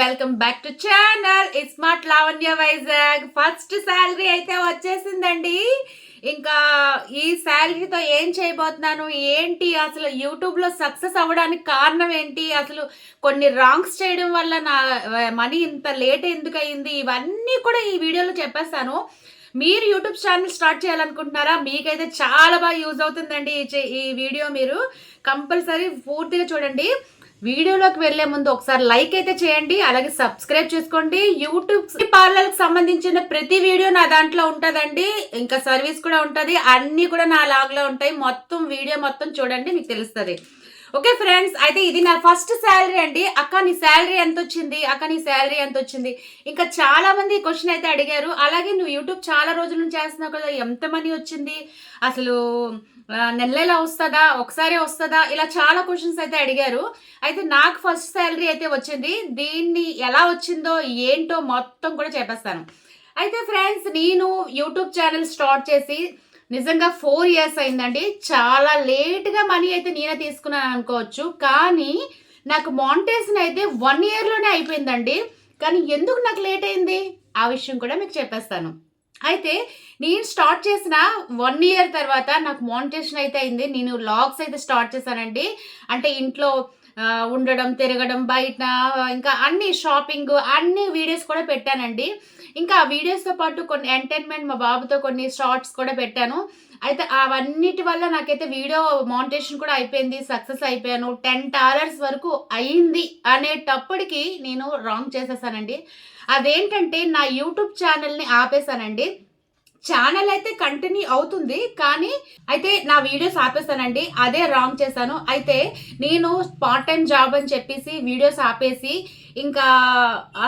Welcome back to channel smart Lavanya Vizag. First salary అయితే వచ్చేసిందండి. ఇంకా ఈ శాలరీతో ఏం చేయబోతున్నాను ఏంటి, అసలు యూట్యూబ్లో సక్సెస్ అవ్వడానికి కారణం ఏంటి, అసలు కొన్ని రాంగ్స్ చేయడం వల్ల నా మనీ ఇంత లేట్ ఎందుకు అయింది, ఇవన్నీ కూడా ఈ వీడియోలో చెప్పేస్తాను. మీరు యూట్యూబ్ ఛానల్ స్టార్ట్ చేయాలనుకుంటున్నారా? మీకైతే చాలా బాగా యూజ్ అవుతుందండి ఈ వీడియో. మీరు కంపల్సరీ పూర్తిగా చూడండి. వీడియోలోకి వెళ్లే ముందు ఒకసారి లైక్ అయితే చేయండి, అలాగే సబ్స్క్రైబ్ చేసుకోండి. యూట్యూబ్ పార్లర్కి సంబంధించిన ప్రతి వీడియో నా దాంట్లో ఉంటుందండి, ఇంకా సర్వీస్ కూడా ఉంటుంది, అన్నీ కూడా నా లాగ్లో ఉంటాయి. మొత్తం వీడియో మొత్తం చూడండి, మీకు తెలుస్తుంది. ఓకే ఫ్రెండ్స్, అయితే ఇది నా ఫస్ట్ శాలరీ అండి. అక్క నీ శాలరీ ఎంత వచ్చింది, అక్క నీ శాలరీ ఎంత వచ్చింది, ఇంకా చాలా మంది ఈ క్వశ్చన్ అయితే అడిగారు. అలాగే నువ్వు యూట్యూబ్ చాలా రోజుల నుంచి చేస్తున్నావు కదా, ఎంత మనీ వచ్చింది, అసలు నెల వస్తుందా, ఒకసారి వస్తుందా, ఇలా చాలా క్వశ్చన్స్ అయితే అడిగారు. అయితే నాకు ఫస్ట్ శాలరీ అయితే వచ్చింది. దీన్ని ఎలా వచ్చిందో ఏంటో మొత్తం కూడా చెప్పేస్తాను. అయితే ఫ్రెండ్స్, నేను యూట్యూబ్ ఛానల్ స్టార్ట్ చేసి నిజంగా 4 years అయిందండి. చాలా లేట్గా మనీ అయితే నేనే తీసుకున్నాను అనుకోవచ్చు, కానీ నాకు మానిటైజేషన్ అయితే 1 yearలోనే అయిపోయిందండి. కానీ ఎందుకు నాకు లేట్ అయింది ఆ విషయం కూడా మీకు చెప్పేస్తాను. అయితే నేను స్టార్ట్ చేసిన 1 year తర్వాత నాకు మానిటైజేషన్ అయితే అయింది. నేను వ్లాగ్స్ అయితే స్టార్ట్ చేశానండి. అంటే ఇంట్లో ఉండడం, తిరగడం, బయట ఇంకా అన్ని షాపింగ్ అన్ని వీడియోస్ కూడా పెట్టానండి. ఇంకా ఆ వీడియోస్తో పాటు కొన్ని ఎంటర్టైన్మెంట్, మా బాబుతో కొన్ని షార్ట్స్ కూడా పెట్టాను. అయితే అవన్నిటి వల్ల నాకైతే వీడియో మానిటైజేషన్ కూడా అయిపోయింది, సక్సెస్ అయిపోయాను. $10 వరకు అయింది అనేటప్పటికి నేను రాంగ్ చేసేసానండి. అదేంటంటే నా యూట్యూబ్ ఛానల్ని ఆపేసానండి. ఛానల్ అయితే కంటిన్యూ అవుతుంది, కానీ అయితే నా వీడియోస్ ఆపేస్తానండి. అదే రాంగ్ చేశాను. అయితే నేను పార్ట్ టైం జాబ్ అని చెప్పేసి వీడియోస్ ఆపేసి ఇంకా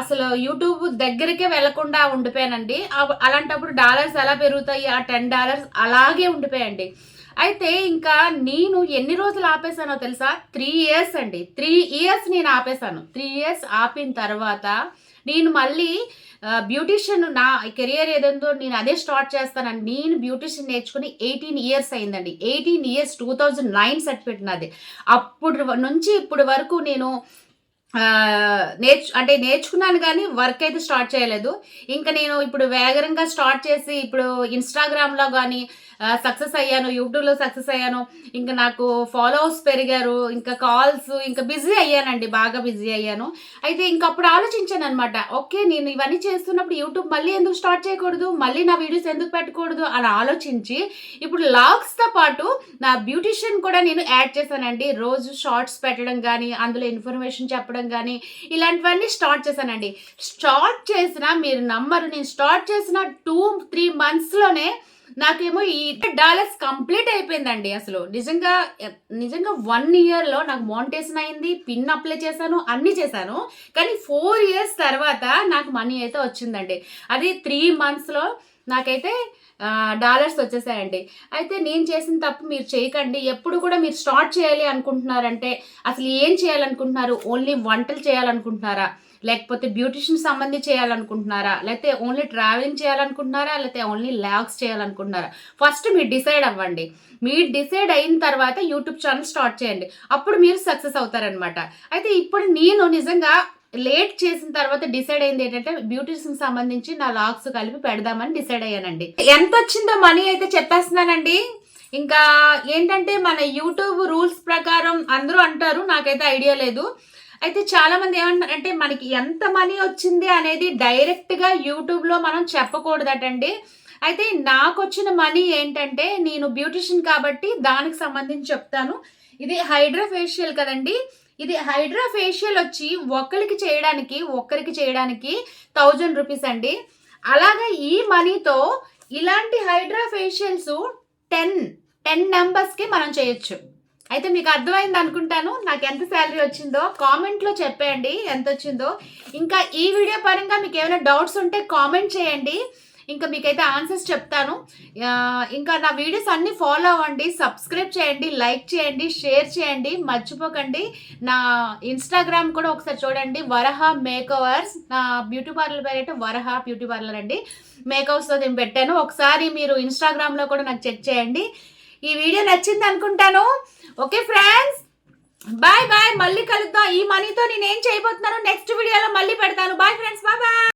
అసలు యూట్యూబ్ దగ్గరికే వెళ్లకుండా ఉండిపోయానండి. అలాంటప్పుడు డాలర్స్ ఎలా పెరుగుతాయి, ఆ $10 అలాగే ఉండిపోయాయండి. అయితే ఇంకా నేను ఎన్ని రోజులు ఆపేసానో తెలుసా? 3 years అండి. 3 years నేను ఆపేసాను. 3 years ఆపిన తర్వాత నేను మళ్ళీ బ్యూటిషియన్, నా కెరియర్ ఏదందో నేను అదే స్టార్ట్ చేస్తానండి. నేను బ్యూటిషియన్ నేర్చుకుని 18 years అయిందండి. 18 years 2009 సర్టిఫికేట్ నాది. అప్పుడు నుంచి ఇప్పుడు వరకు నేను నేర్చుకున్నాను, కానీ వర్క్ అయితే స్టార్ట్ చేయలేదు. ఇంకా నేను ఇప్పుడు వేగంగా స్టార్ట్ చేసి ఇప్పుడు ఇన్స్టాగ్రామ్లో కానీ సక్సెస్ అయ్యాను, యూట్యూబ్లో సక్సెస్ అయ్యాను. ఇంకా నాకు ఫాలోవర్స్ పెరిగారు, ఇంకా కాల్స్, ఇంకా బిజీ అయ్యానండి, బాగా బిజీ అయ్యాను. అయితే ఇంకా అప్పుడు ఆలోచించాను అనమాట, ఓకే నేను ఇవన్నీ చేస్తున్నప్పుడు యూట్యూబ్ మళ్ళీ ఎందుకు స్టార్ట్ చేయకూడదు, మళ్ళీ నా వీడియోస్ ఎందుకు పెట్టకూడదు అని ఆలోచించి ఇప్పుడు లాగ్స్తో పాటు నా బ్యూటిషియన్ కూడా నేను యాడ్ చేశానండి. రోజు షార్ట్స్ పెట్టడం కానీ, అందులో ఇన్ఫర్మేషన్ చెప్పడం కానీ, ఇలాంటివన్నీ స్టార్ట్ చేశానండి. స్టార్ట్ చేసిన మీరు నమ్మరు, నేను స్టార్ట్ చేసిన 2-3 monthsలోనే నాకేమో ఈ $10 కంప్లీట్ అయిపోయిందండి. అసలు నిజంగా 1 yearలో నాకు మానిటైజేషన్ అయింది, పిన్ అప్లై చేశాను, అన్నీ చేశాను. కానీ 4 years తర్వాత నాకు మనీ అయితే వచ్చిందండి. అది 3 monthsలో నాకైతే డాలర్స్ వచ్చేసాయండి. అయితే నేను చేసిన తప్పు మీరు చేయకండి. ఎప్పుడు కూడా మీరు స్టార్ట్ చేయాలి అనుకుంటున్నారంటే అసలు ఏం చేయాలనుకుంటున్నారు? ఓన్లీ వంటలు చేయాలనుకుంటున్నారా, లేకపోతే బ్యూటిషియన్ సంబంధించి చేయాలనుకుంటున్నారా, లేకపోతే ఓన్లీ ట్రావెలింగ్ చేయాలనుకుంటున్నారా, లేకపోతే ఓన్లీ లాగ్స్ చేయాలనుకుంటున్నారా? ఫస్ట్ మీరు డిసైడ్ అవ్వండి. మీరు డిసైడ్ అయిన తర్వాత యూట్యూబ్ ఛానల్ స్టార్ట్ చేయండి, అప్పుడు మీరు సక్సెస్ అవుతారనమాట. అయితే ఇప్పుడు నేను నిజంగా లేట్ చేసిన తర్వాత డిసైడ్ అయింది ఏంటంటే బ్యూటిషియన్ సంబంధించి నా లాగ్స్ కలిపి పెడదామని డిసైడ్ అయ్యానండి. ఎంత వచ్చిందో మనీ అయితే చెప్పేస్తున్నానండి. ఇంకా ఏంటంటే మన యూట్యూబ్ రూల్స్ ప్రకారం అందరూ అంటారు, నాకైతే ఐడియా లేదు. అయితే చాలా మంది ఏమంటారంటే మనకి ఎంత మనీ వచ్చింది అనేది డైరెక్ట్గా యూట్యూబ్లో మనం చెప్పకూడదటండి. అయితే నాకు వచ్చిన మనీ ఏంటంటే, నేను బ్యూటిషియన్ కాబట్టి దానికి సంబంధించి చెప్తాను. ఇది హైడ్రా ఫేషియల్ కదండి. ఇది హైడ్రా ఫేషియల్ వచ్చి ఒక్కరికి చేయడానికి 1000 రూపీస్ అండి. అలాగే ఈ మనీతో ఇలాంటి హైడ్రా ఫేషియల్స్ 10 మెంబర్స్కి మనం చేయొచ్చు. అయితే మీకు అర్థమైంది అనుకుంటాను నాకు ఎంత శాలరీ వచ్చిందో. కామెంట్లో చెప్పేయండి ఎంత వచ్చిందో. ఇంకా ఈ వీడియో పరంగా మీకు ఏమైనా డౌట్స్ ఉంటే కామెంట్ చేయండి, ఇంకా మీకైతే ఆన్సర్స్ చెప్తాను. ఇంకా నా వీడియోస్ అన్నీ ఫాలో అవ్వండి, సబ్స్క్రైబ్ చేయండి, లైక్ చేయండి, షేర్ చేయండి, మర్చిపోకండి. నా ఇన్స్టాగ్రామ్ కూడా ఒకసారి చూడండి, వరహ మేకోవర్స్. నా బ్యూటీ పార్లర్ పేరు అయితే వరహ బ్యూటీ పార్లర్ అండి. మేకవర్స్తో నేను పెట్టాను, ఒకసారి మీరు ఇన్స్టాగ్రామ్లో కూడా నాకు చెక్ చేయండి. ఈ వీడియో నచ్చింది అనుకుంటాను. ఓకే ఫ్రెండ్స్, బాయ్ బాయ్, మళ్ళీ కలుద్దాం. ఈ మనీతో నేను ఏం చేయబోతున్నానో నెక్స్ట్ వీడియోలో మళ్ళీ పెడతాను. అనుకుంటున్నాను. Bye friends. బాయ్.